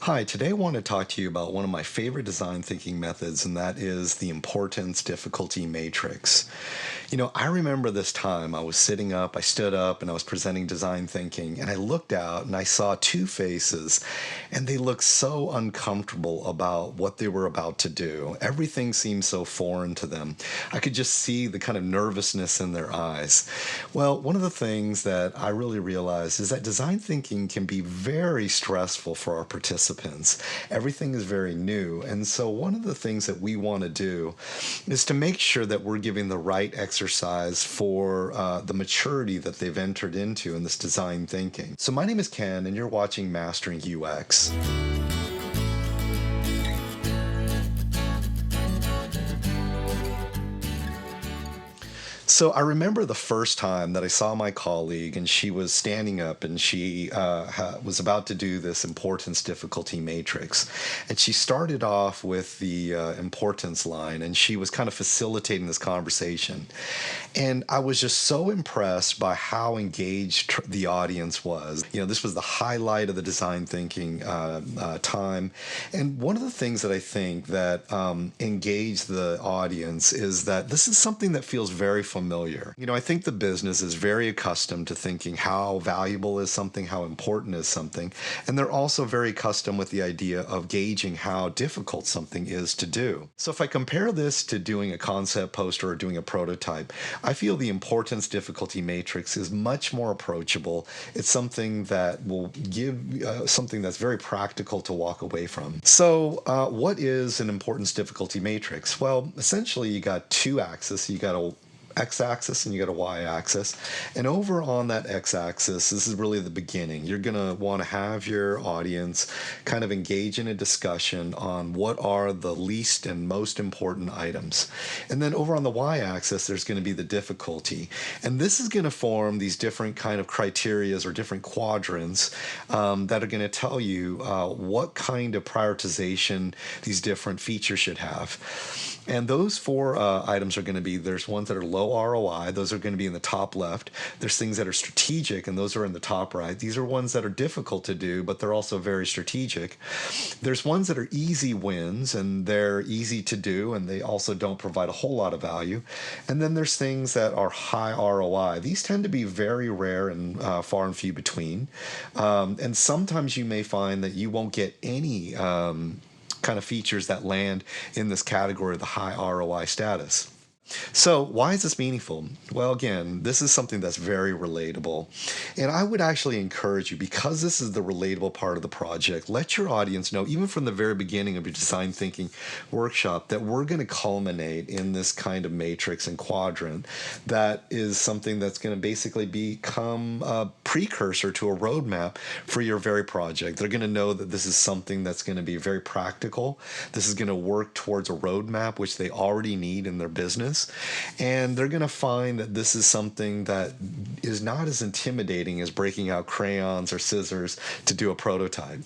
Hi, today I want to talk to you about one of my favorite design thinking methods, and that is the importance difficulty matrix. I remember this time I was sitting up, I stood up, and I was presenting design thinking, and I looked out and I saw two faces, and they looked so uncomfortable about what they were about to do. Everything seemed so foreign to them. I could just see the kind of nervousness in their eyes. Well, one of the things that I really realized is that design thinking can be very stressful for our participants. Everything is very new, and so one of the things that we want to do is to make sure that we're giving the right exercise for the maturity that they've entered into in this design thinking. So my name is Ken, and you're watching Mastering UX. So I remember the first time that I saw my colleague, and she was standing up, and she was about to do this importance difficulty matrix. And she started off with the importance line, and she was kind of facilitating this conversation. And I was just so impressed by how engaged the audience was. This was the highlight of the design thinking time. And one of the things that I think that engaged the audience is that this is something that feels very familiar. I think the business is very accustomed to thinking how valuable is something, how important is something, and they're also very accustomed with the idea of gauging how difficult something is to do. So if I compare this to doing a concept poster or doing a prototype, I feel the importance difficulty matrix is much more approachable. It's something that will give something that's very practical to walk away from. So what is an importance difficulty matrix? Well, essentially you got two axes. You got a x-axis and you got a y-axis, and over on that x-axis, this is really the beginning. You're going to want to have your audience kind of engage in a discussion on what are the least and most important items. And then over on the y-axis, there's going to be the difficulty, and this is going to form these different kind of criterias or different quadrants that are going to tell you what kind of prioritization these different features should have. And those four items are going to be, there's ones that are low ROI, those are going to be in the top left. There's things that are strategic, and those are in the top right. These are ones that are difficult to do, but they're also very strategic. There's ones that are easy wins, and they're easy to do, and they also don't provide a whole lot of value. And then there's things that are high ROI. These tend to be very rare and far and few between. And sometimes you may find that you won't get any kind of features that land in this category of the high ROI status. So why is this meaningful? Well, again, this is something that's very relatable. And I would actually encourage you, because this is the relatable part of the project, let your audience know, even from the very beginning of your design thinking workshop, that we're going to culminate in this kind of matrix and quadrant that is something that's going to basically become a precursor to a roadmap for your very project. They're going to know that this is something that's going to be very practical. This is going to work towards a roadmap, which they already need in their business. And they're going to find that this is something that is not as intimidating as breaking out crayons or scissors to do a prototype.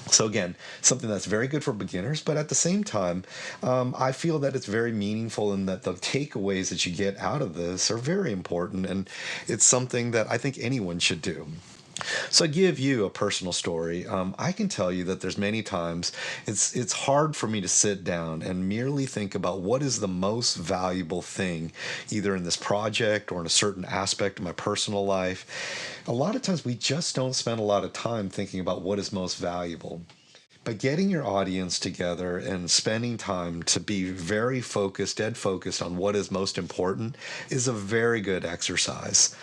So again, something that's very good for beginners, but at the same time, I feel that it's very meaningful, and that the takeaways that you get out of this are very important, and it's something that I think anyone should do. So I give you a personal story. I can tell you that there's many times it's hard for me to sit down and merely think about what is the most valuable thing, either in this project or in a certain aspect of my personal life. A lot of times we just don't spend a lot of time thinking about what is most valuable. But getting your audience together and spending time to be very focused, dead focused on what is most important is a very good exercise.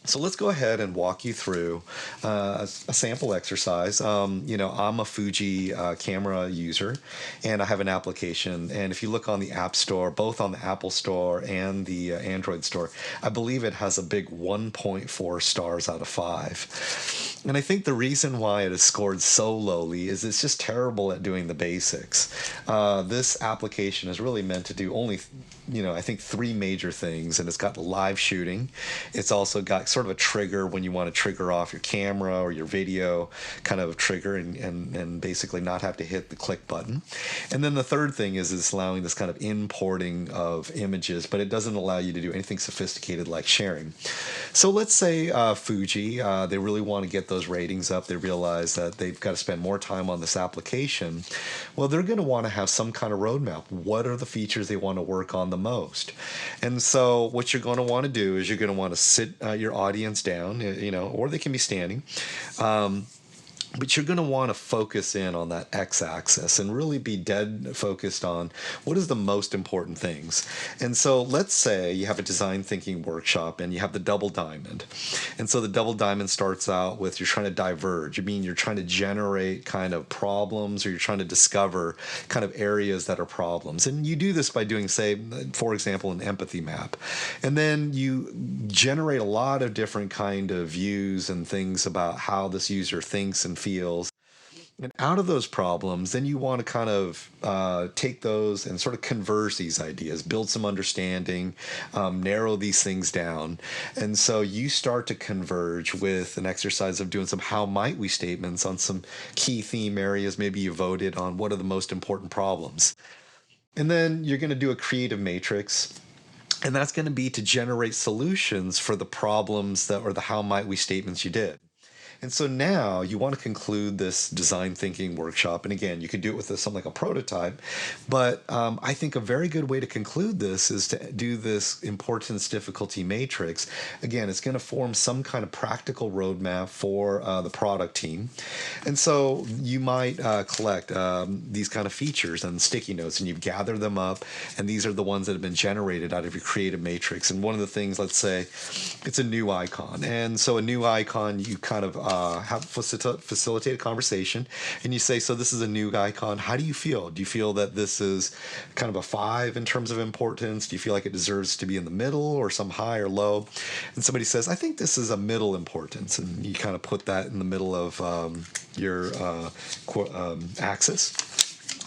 So let's go ahead and walk you through a sample exercise. I'm a Fuji camera user, and I have an application. And if you look on the App Store, both on the Apple Store and the Android Store, I believe it has a big 1.4 stars out of 5. And I think the reason why it is scored so lowly is it's just terrible at doing the basics. This application is really meant to do only, I think 3 major things, and it's got live shooting. It's also got sort of a trigger when you want to trigger off your camera or your video, kind of trigger, and basically not have to hit the click button. And then the third thing is allowing this kind of importing of images, but it doesn't allow you to do anything sophisticated like sharing. So let's say Fuji, they really want to get those ratings up. They realize that they've got to spend more time on this application. Well, they're going to want to have some kind of roadmap. What are the features they want to work on the most? And so what you're going to want to do is you're going to want to sit your audience down, or they can be standing. But you're going to want to focus in on that x-axis and really be dead focused on what is the most important things. And so let's say you have a design thinking workshop and you have the double diamond. And so the double diamond starts out with you're trying to diverge. I mean, you're trying to generate kind of problems, or you're trying to discover kind of areas that are problems. And you do this by doing, say, for example, an empathy map. And then you generate a lot of different kind of views and things about how this user thinks and feels. And out of those problems, then you want to kind of take those and sort of converge these ideas, build some understanding, narrow these things down. And so you start to converge with an exercise of doing some how might we statements on some key theme areas. Maybe you voted on what are the most important problems. And then you're going to do a creative matrix. And that's going to be to generate solutions for the problems that, or the how might we statements you did. And so now you want to conclude this design thinking workshop. And again, you could do it with something like a prototype. But I think a very good way to conclude this is to do this importance difficulty matrix. Again, it's going to form some kind of practical roadmap for the product team. And so you might collect these kind of features and sticky notes, and you gather them up. And these are the ones that have been generated out of your creative matrix. And one of the things, let's say, it's a new icon. And so a new icon, you kind of have facilitate a conversation, and you say, so this is a new icon. How do you feel? Do you feel that this is kind of a 5 in terms of importance? Do you feel like it deserves to be in the middle or some high or low? And somebody says, I think this is a middle importance, and you kind of put that in the middle of your axis.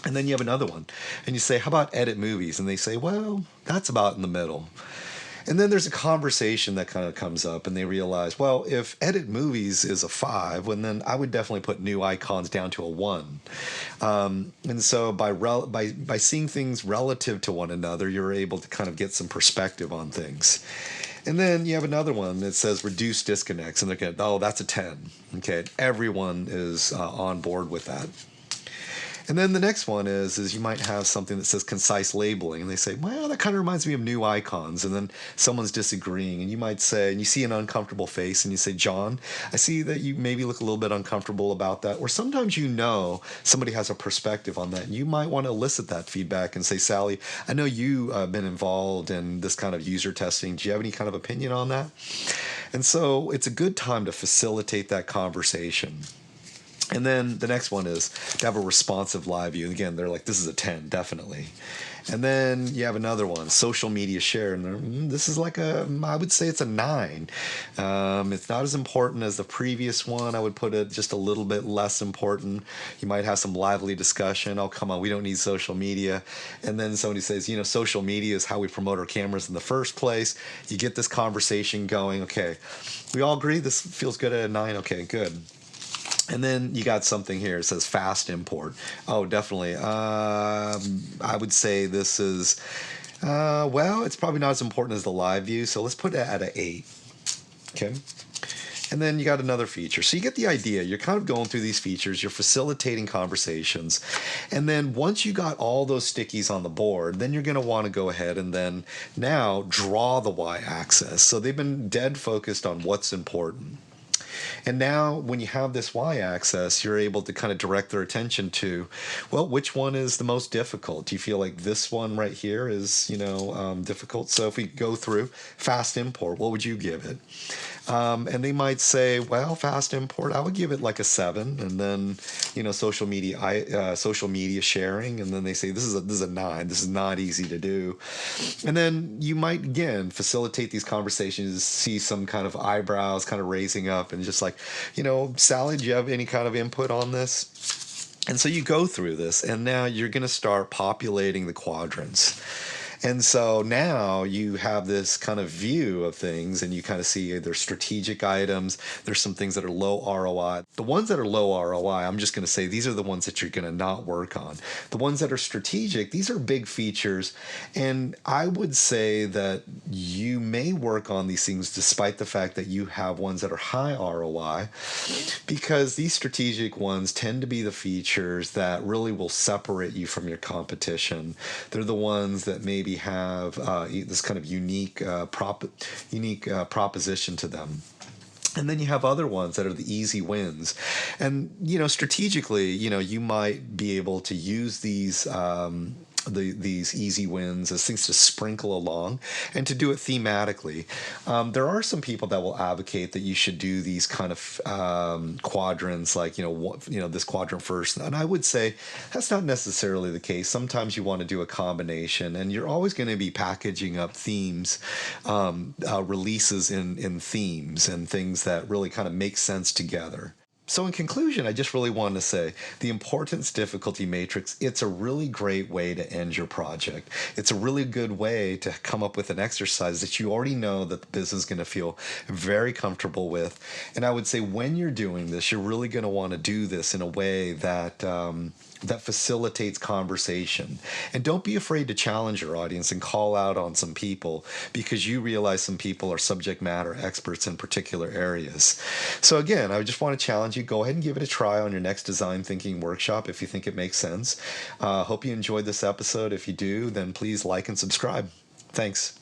And then you have another one, and you say, how about edit movies? And they say, well, that's about in the middle. And then there's a conversation that kind of comes up, and they realize, well, if edit movies is a 5, well, then I would definitely put new icons down to a 1. And so by seeing things relative to one another, you're able to kind of get some perspective on things. And then you have another one that says reduce disconnects, and they're going, oh, that's a 10. Okay, everyone is on board with that. And then the next one is you might have something that says concise labeling, and they say, well, that kind of reminds me of new icons. And then someone's disagreeing, and you might say, and you see an uncomfortable face, and you say, John, I see that you maybe look a little bit uncomfortable about that. Or sometimes somebody has a perspective on that, and you might want to elicit that feedback and say, Sally, I know you've been involved in this kind of user testing. Do you have any kind of opinion on that? And so it's a good time to facilitate that conversation. And then the next one is to have a responsive live view. Again, they're like, this is a 10, definitely. And then you have another one, social media share. And this is like I would say it's a 9. It's not as important as the previous one. I would put it just a little bit less important. You might have some lively discussion. Oh, come on, we don't need social media. And then somebody says, social media is how we promote our cameras in the first place. You get this conversation going. Okay, we all agree this feels good at a 9. Okay, good. And then you got something here. It says fast import. Oh, definitely. I would say this is, it's probably not as important as the live view. So let's put it at an 8. Okay. And then you got another feature. So you get the idea. You're kind of going through these features. You're facilitating conversations. And then once you got all those stickies on the board, then you're going to want to go ahead and then now draw the y-axis. So they've been dead focused on what's important. And now when you have this y-axis, you're able to kind of direct their attention to, well, which one is the most difficult? Do you feel like this one right here is, difficult? So if we go through fast import, what would you give it? And they might say, well, fast import, I would give it like a 7. And then, social media sharing. And then they say, this is a 9. This is not easy to do. And then you might, again, facilitate these conversations, see some kind of eyebrows kind of raising up and just like, Sally, do you have any kind of input on this? And so you go through this, and now you're going to start populating the quadrants. And so now you have this kind of view of things, and you kind of see there's strategic items, there's some things that are low ROI. The ones that are low ROI, I'm just going to say these are the ones that you're going to not work on. The ones that are strategic, these are big features. And I would say that you may work on these things despite the fact that you have ones that are high ROI, because these strategic ones tend to be the features that really will separate you from your competition. They're the ones that maybe have this kind of unique proposition to them. And then you have other ones that are the easy wins. And, strategically, you might be able to use these easy wins as things to sprinkle along and to do it thematically. There are some people that will advocate that you should do these kind of quadrants, like this quadrant first, and I would say that's not necessarily the case. Sometimes you want to do a combination, and you're always going to be packaging up themes, releases in themes and things that really kind of make sense together. So in conclusion, I just really want to say the importance difficulty matrix, it's a really great way to end your project. It's a really good way to come up with an exercise that you already know that the business is going to feel very comfortable with. And I would say when you're doing this, you're really going to want to do this in a way that facilitates conversation. And don't be afraid to challenge your audience and call out on some people, because you realize some people are subject matter experts in particular areas. So again, I just want to challenge you, go ahead and give it a try on your next design thinking workshop if you think it makes sense. Hope you enjoyed this episode. If you do, then please like and subscribe. Thanks.